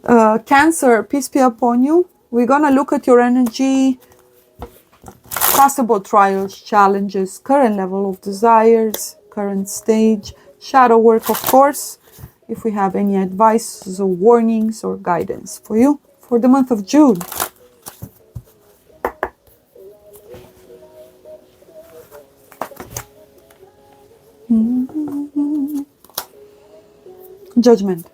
Cancer, peace be upon you. We're going to look at your energy, possible trials, challenges, current level of desires, current stage, shadow work, of course. If we have any advice or warnings or guidance for you for the month of June. Judgment,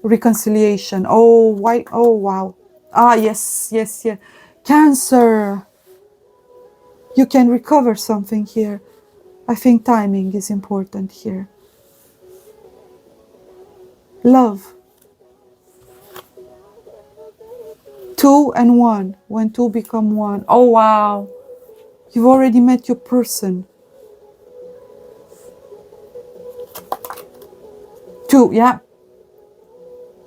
reconciliation. Oh, why? Oh, wow. Ah, yes, yes, yes. Cancer. You can recover something here. I think timing is important here. Love. 2 and 1. When 2 become 1. Oh, wow. You've already met your person. 2, yeah.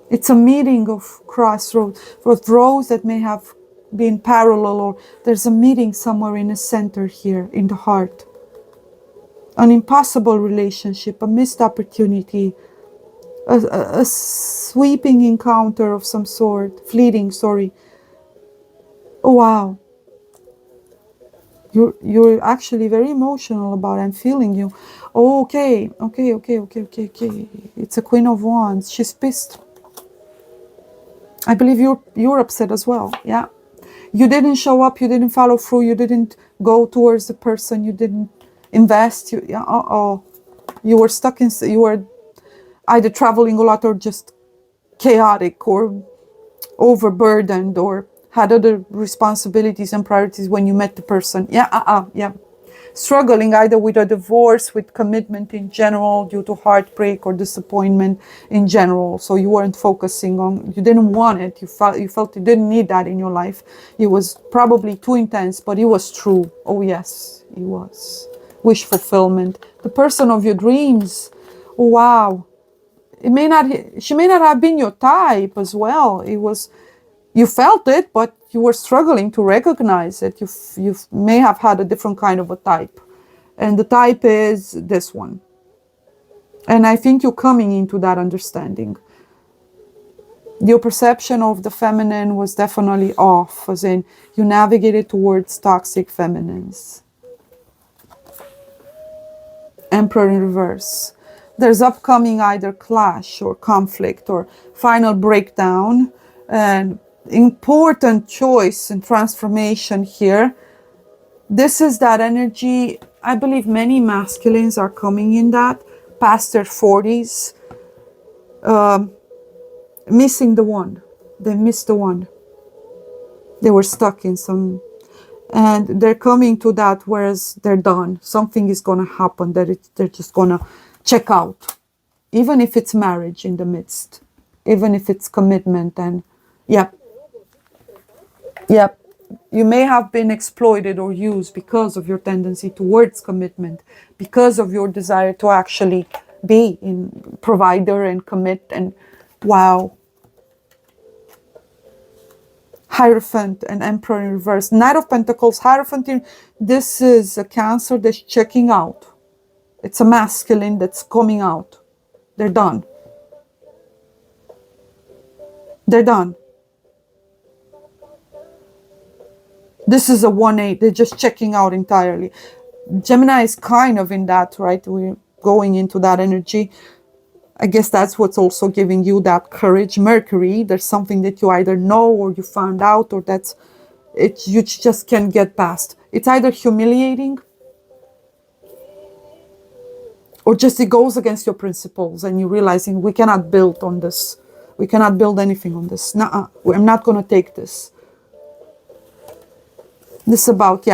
It's a meeting of crossroads, with roads that may have been parallel, or there's a meeting somewhere in the center here, in the heart. An impossible relationship, a missed opportunity, a sweeping encounter of some sort, fleeting, sorry. Oh, wow. You're actually very emotional about it. I'm feeling you. Oh, okay. It's a Queen of Wands. She's pissed. I believe you're upset as well. Yeah. You didn't show up, you didn't follow through, you didn't go towards the person, you didn't invest. You were stuck in, you were either traveling a lot or just chaotic or overburdened or had other responsibilities and priorities when you met the person. Yeah. Struggling either with a divorce, with commitment in general, due to heartbreak or disappointment in general. So you weren't focusing on, you didn't want it. You felt you didn't need that in your life. It was probably too intense, but it was true. Oh yes, it was. Wish fulfillment. The person of your dreams. Oh, wow. She may not have been your type as well. It was, you felt it, but you were struggling to recognize it. You may have had a different kind of a type. And the type is this one. And I think you're coming into that understanding. Your perception of the feminine was definitely off, as in you navigated towards toxic feminines. Emperor in reverse. There's upcoming either clash or conflict or final breakdown, and important choice and transformation here. This is that energy. I believe many masculines are coming in that, past their 40s, missing the one. They missed the one. They were stuck in some, and they're coming to that, whereas they're done. Something is going to happen that they're just going to check out, even if it's marriage in the midst, even if it's commitment. And yep, you may have been exploited or used because of your tendency towards commitment, because of your desire to actually be in provider and commit. And wow. Hierophant and Emperor in reverse. Knight of Pentacles, Hierophant in, this is a Cancer that's checking out. It's a masculine that's coming out. They're done. They're done. This is a 1-8. They're just checking out entirely. Gemini is kind of in that, right? We're going into that energy. I guess that's what's also giving you that courage. Mercury, there's something that you either know or you found out, or that's it, you just can't get past. It's either humiliating or just it goes against your principles and you're realizing we cannot build on this. We cannot build anything on this. Nuh-uh. I'm not going to take this. This is about,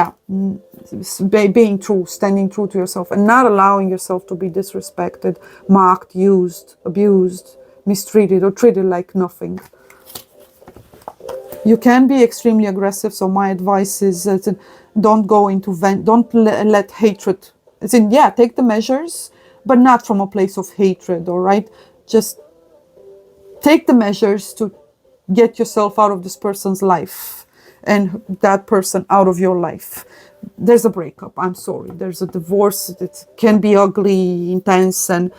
being true, standing true to yourself and not allowing yourself to be disrespected, mocked, used, abused, mistreated, or treated like nothing. You can be extremely aggressive, so my advice is don't go into don't let hatred, take the measures, but not from a place of hatred, all right? Just take the measures to get yourself out of this person's life and that person out of your life. There's a breakup, I'm sorry. There's a divorce. It can be ugly, intense, and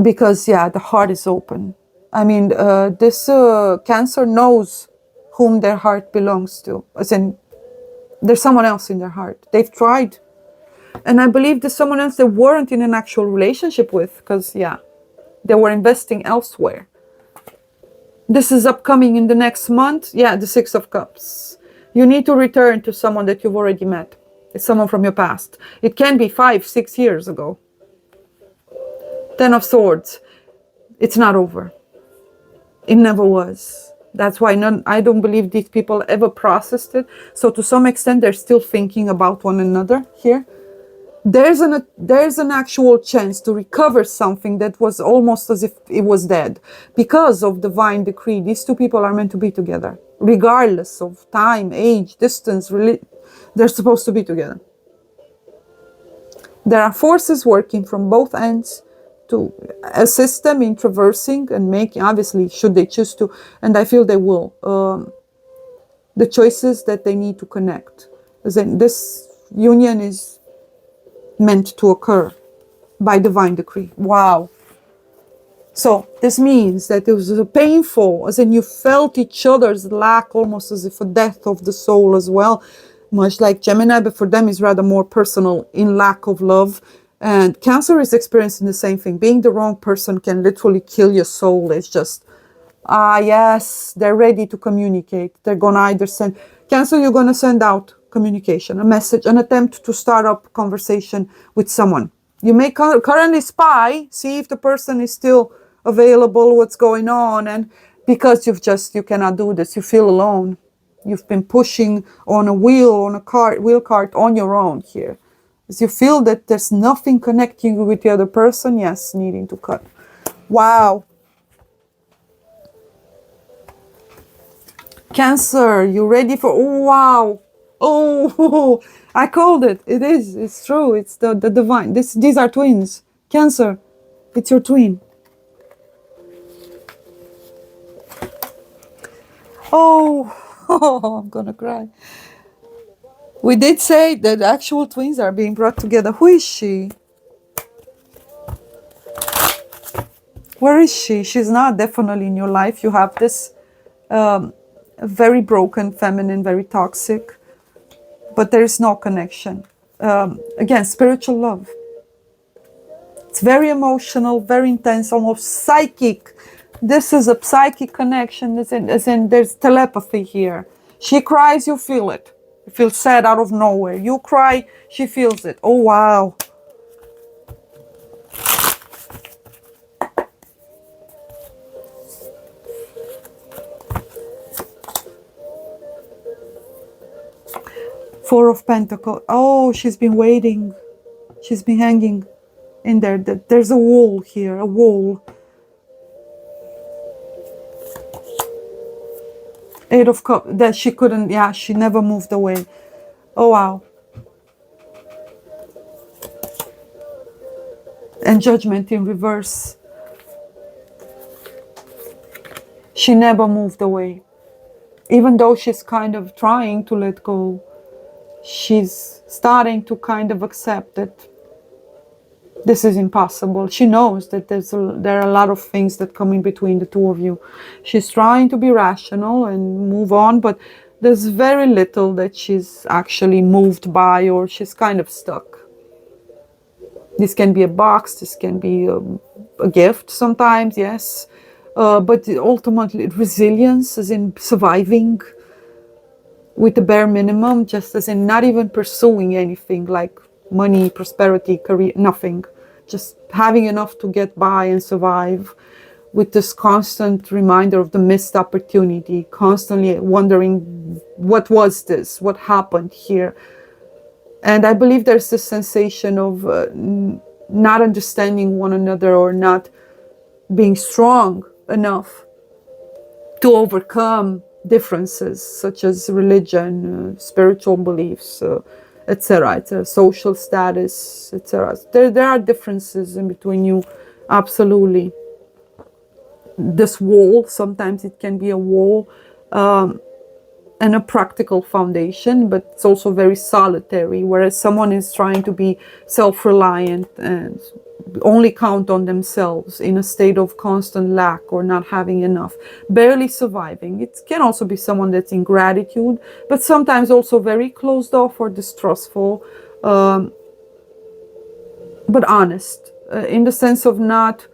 because yeah, the heart is open. I mean, this Cancer knows whom their heart belongs to, as in there's someone else in their heart. They've tried, and I believe there's someone else they weren't in an actual relationship with, because yeah, they were investing elsewhere. This is upcoming in the next month. Yeah, the Six of Cups. You need to return to someone that you've already met. It's someone from your past. It can be 5-6 years ago. Ten of Swords. It's not over. It never was. That's why I don't believe these people ever processed it. So to some extent, they're still thinking about one another here. There's an actual chance to recover something that was almost as if it was dead. Because of divine decree, these two people are meant to be together. Regardless of time, age, distance, they're supposed to be together. There are forces working from both ends to assist them in traversing and making, obviously, should they choose to, and I feel they will, the choices that they need to connect. As in, this union is meant to occur by divine decree. Wow. So this means that it was painful, as in you felt each other's lack, almost as if a death of the soul as well, much like Gemini, but for them is rather more personal in lack of love. And Cancer is experiencing the same thing. Being the wrong person can literally kill your soul. It's just, yes, they're ready to communicate. They're going to either send, Cancer, you're going to send out communication, a message, an attempt to start up conversation with someone. You may currently spy, see if the person is still available, what's going on, and because you cannot do this, you feel alone. You've been pushing on a wheel cart on your own here. As you feel that there's nothing connecting you with the other person, yes, needing to cut. Wow. Cancer, you ready for, oh, wow. Oh, I called it. It is. It's true. It's the divine. These are twins. Cancer, it's your twin. Oh, I'm gonna cry. We did say that actual twins are being brought together. Who is she? Where is she? She's not definitely in your life. You have this very broken feminine, very toxic, but there is no connection. Again, spiritual love. It's very emotional, very intense, almost psychic. This is a psychic connection, as in there's telepathy here. She cries, you feel it. You feel sad out of nowhere. You cry, she feels it. Oh, wow. Four of Pentacles. Oh, she's been waiting. She's been hanging in there. There's a wall here, a wall. Eight of Cups, that she couldn't, yeah, she never moved away. Oh, wow. And Judgment in reverse. She never moved away. Even though she's kind of trying to let go, she's starting to kind of accept that this is impossible. She knows that there are a lot of things that come in between the two of you. She's trying to be rational and move on, but there's very little that she's actually moved by, or she's kind of stuck. This can be a box, this can be a gift sometimes, yes. But ultimately, resilience, as in surviving with the bare minimum, just as in not even pursuing anything like money, prosperity, career, nothing. Just having enough to get by and survive, with this constant reminder of the missed opportunity, constantly wondering, what was this? What happened here? And I believe there's this sensation of not understanding one another, or not being strong enough to overcome differences such as religion, spiritual beliefs, etc., social status, etc. There are differences in between you, absolutely. This wall, sometimes it can be a wall and a practical foundation, but it's also very solitary, whereas someone is trying to be self-reliant and only count on themselves, in a state of constant lack or not having enough, barely surviving. It can also be someone that's in gratitude, but sometimes also very closed off or distrustful, but honest, in the sense of not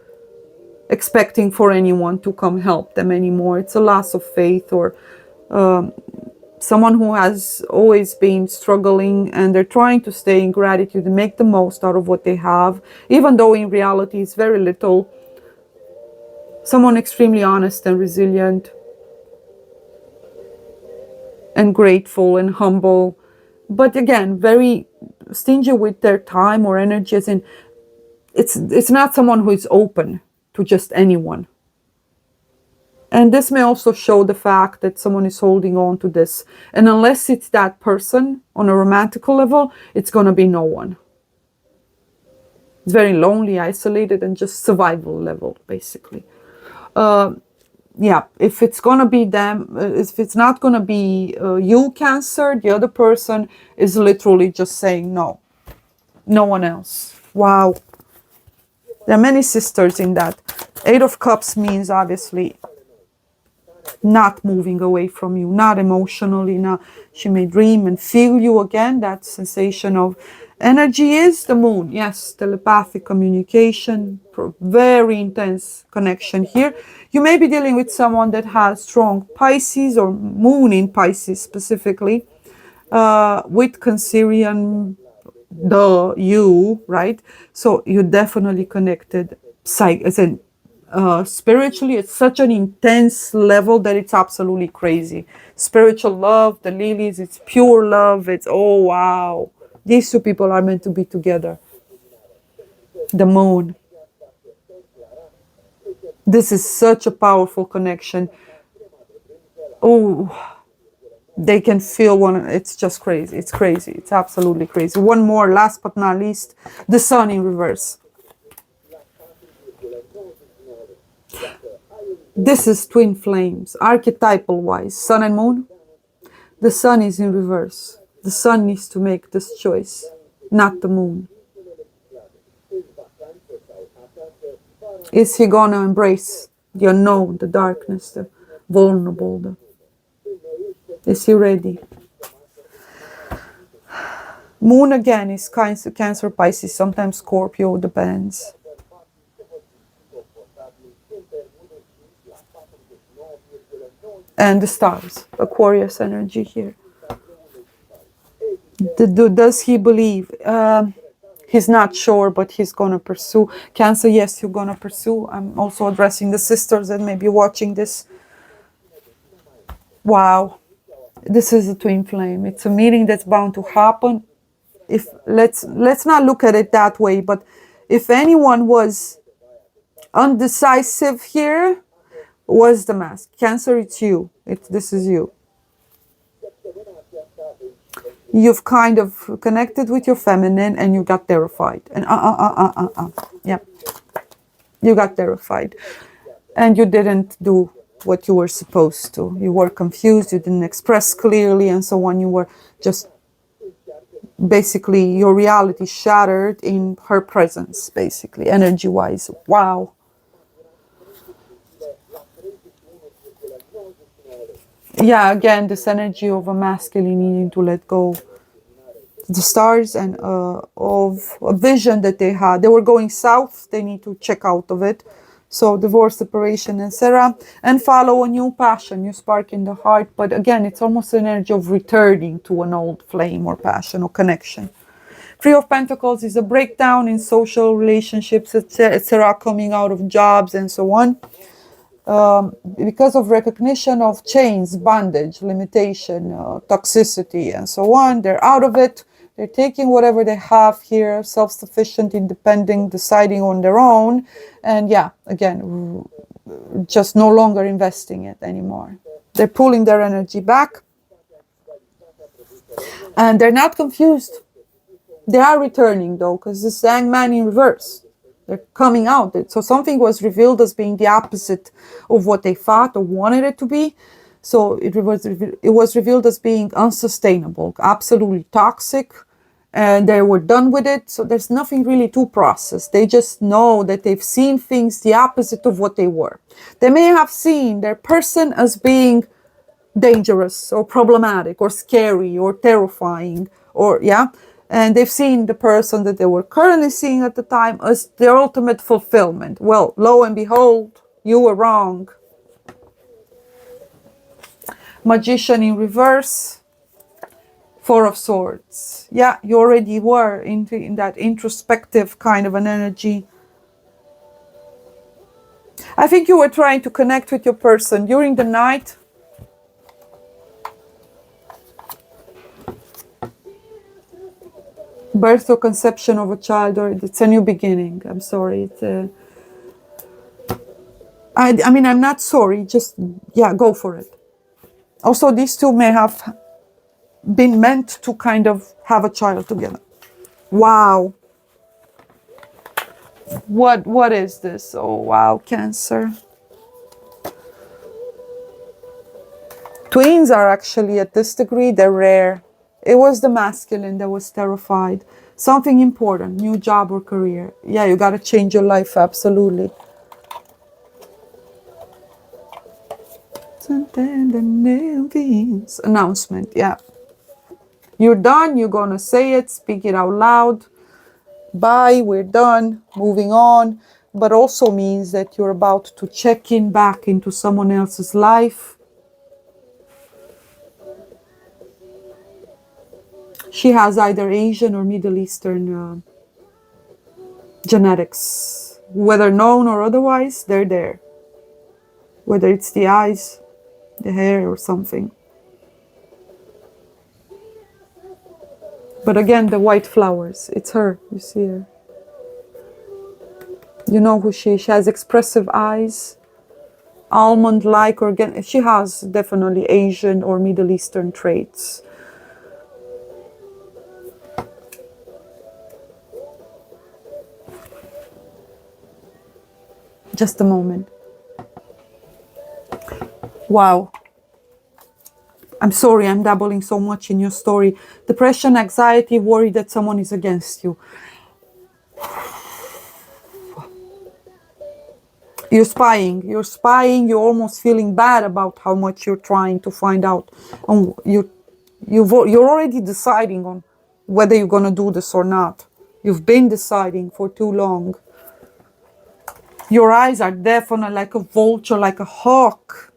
expecting for anyone to come help them anymore. It's a loss of faith, or someone who has always been struggling, and they're trying to stay in gratitude and make the most out of what they have, even though in reality it's very little. Someone extremely honest and resilient and grateful and humble, but again, very stingy with their time or energy, as in it's not someone who is open to just anyone. And this may also show the fact that someone is holding on to this. And unless it's that person on a romantic level, it's going to be no one. It's very lonely, isolated, and just survival level, basically. Yeah, if it's going to be them, if it's not going to be you, Cancer, the other person is literally just saying no. No one else. Wow. There are many sisters in that. 8 of Cups means obviously not moving away from you, not emotionally. Not, she may dream and feel you again. That sensation of energy is the moon. Yes, telepathic communication, very intense connection here. You may be dealing with someone that has strong Pisces or moon in Pisces specifically, with Cancerian, you, right? So you're definitely connected, as in spiritually. It's such an intense level that it's absolutely crazy. Spiritual love, the lilies, it's pure love. It's, oh wow, these two people are meant to be together. The moon, this is such a powerful connection. Oh, they can feel one. It's just crazy. It's crazy. It's absolutely crazy. One more, last but not least, the sun in reverse. This is twin flames, archetypal wise, sun and moon. The sun is in reverse. The sun needs to make this choice, not the moon. Is he gonna embrace the unknown, the darkness, the vulnerable? Is he ready? Moon again is Cancer, Pisces, sometimes Scorpio, depends. And the stars, Aquarius energy here. Does he believe? He's not sure, but he's going to pursue. Cancer, yes, you're going to pursue. I'm also addressing the sisters that may be watching this. Wow. This is a twin flame. It's a meeting that's bound to happen. If let's not look at it that way, but if anyone was undecisive here, was the mask. Cancer, it's you. This is you. You've kind of connected with your feminine and you got terrified. And yeah. You got terrified. And you didn't do what you were supposed to. You were confused, you didn't express clearly, and so on. You were just basically, your reality shattered in her presence, basically, energy-wise. Wow. Yeah, again, this energy of a masculine needing to let go. The stars and of a vision that they had. They were going south. They need to check out of it. So divorce, separation, etc. And follow a new passion, new spark in the heart. But again, it's almost an energy of returning to an old flame or passion or connection. Three of Pentacles is a breakdown in social relationships, etc., coming out of jobs and so on. Because of recognition of chains, bondage, limitation, toxicity, and so on. They're out of it. They're taking whatever they have here, self-sufficient, independent, deciding on their own. And yeah, again, just no longer investing it anymore. They're pulling their energy back. And they're not confused. They are returning though, because this Hangman in reverse. They're coming out. So something was revealed as being the opposite of what they thought or wanted it to be. So it was revealed as being unsustainable, absolutely toxic, and they were done with it. So there's nothing really to process. They just know that they've seen things the opposite of what they were. They may have seen their person as being dangerous or problematic or scary or terrifying, or yeah, and they've seen the person that they were currently seeing at the time as their ultimate fulfillment. Well, lo and behold, you were wrong. Magician in reverse. Four of Swords. Yeah, you already were in that introspective kind of an energy. I think you were trying to connect with your person during the night. Birth or conception of a child, or it's a new beginning. I'm sorry. I mean, I'm not sorry. Just, yeah, go for it. Also, these two may have been meant to kind of have a child together. Wow. What is this? Oh, wow, Cancer. Twins are actually, at this degree, they're rare. It was the masculine that was terrified. Something important, new job or career. Yeah, you got to change your life, absolutely. Announcement, yeah. You're done, you're going to say it, speak it out loud. Bye, we're done, moving on. But also means that you're about to check in back into someone else's life. She has either Asian or Middle Eastern genetics. Whether known or otherwise, they're there. Whether it's the eyes, the hair, or something. But again, the white flowers, it's her, you see her. You know who she is. She has expressive eyes, almond-like, or she has definitely Asian or Middle Eastern traits. Just a moment. Wow. I'm sorry, I'm dabbling so much in your story. Depression, anxiety, worry that someone is against you. You're spying, you're almost feeling bad about how much you're trying to find out. And you're already deciding on whether you're going to do this or not. You've been deciding for too long. Your eyes are definitely like a vulture, like a hawk,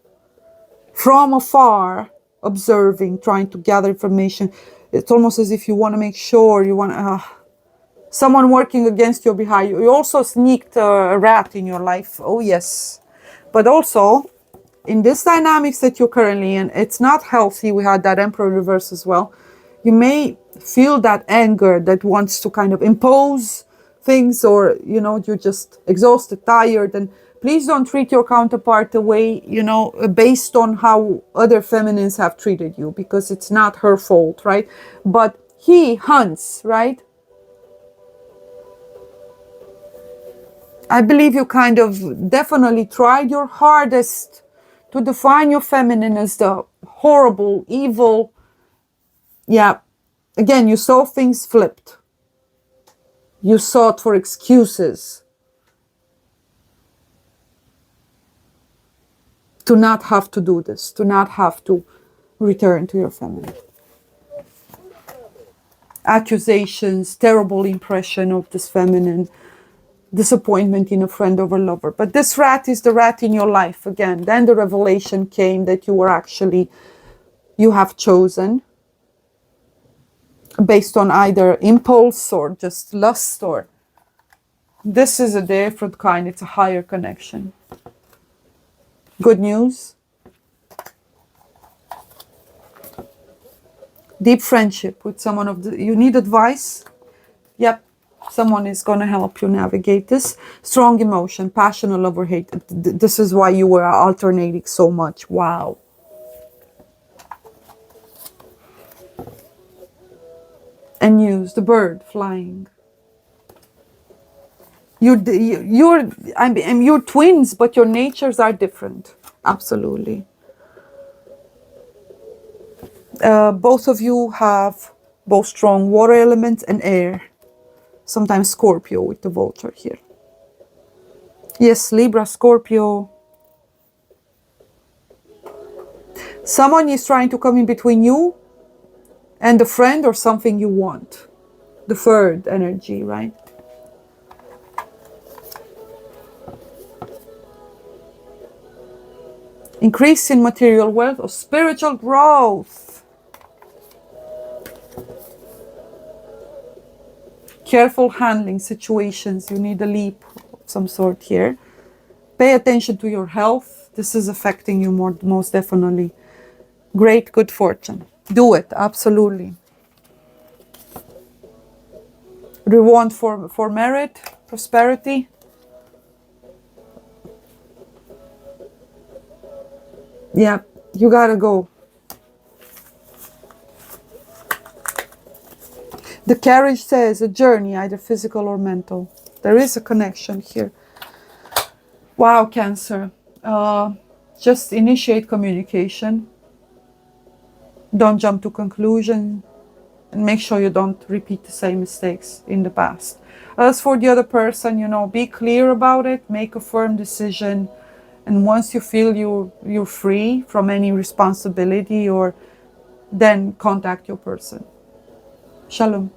from afar, observing, trying to gather information. It's almost as if you want to make sure, you want someone working against you behind you. You also sneaked a rat in your life. Oh, yes. But also, in this dynamics that you're currently in, it's not healthy. We had that Emperor reverse as well. You may feel that anger that wants to kind of impose things, or, you know, you're just exhausted, tired. And please don't treat your counterpart the way, you know, based on how other feminines have treated you, because it's not her fault, right? But he hunts, right? I believe you kind of definitely tried your hardest to define your feminine as the horrible, evil. Yeah. Again, you saw things flipped. You sought for excuses to not have to do this, to not have to return to your feminine. Accusations, terrible impression of this feminine. Disappointment in a friend or a lover. But this rat is the rat in your life again. Then the revelation came that you were actually, you have chosen based on either impulse or just lust, or this is a different kind. It's a higher connection. Good news. Deep friendship with someone of the, you need advice. Yep. Someone is going to help you navigate this. Strong emotion, passion or love or hate. This is why you were alternating so much. Wow. And news, the bird flying. You're twins, but your natures are different. Absolutely. Both of you have both strong water elements and air. Sometimes Scorpio with the vulture here. Yes, Libra, Scorpio. Someone is trying to come in between you and a friend or something you want. The third energy, right? Increase in material wealth or spiritual growth. Careful handling situations. You need a leap of some sort here. Pay attention to your health. This is affecting you most definitely. Great good fortune. Do it, absolutely. Reward for merit, prosperity. Yeah, you gotta go. The carriage says a journey, either physical or mental. There is a connection here. Wow, Cancer. Just initiate communication. Don't jump to conclusion. And make sure you don't repeat the same mistakes in the past. As for the other person, you know, be clear about it. Make a firm decision. And once you feel you're free from any responsibility, or then contact your person. Shalom.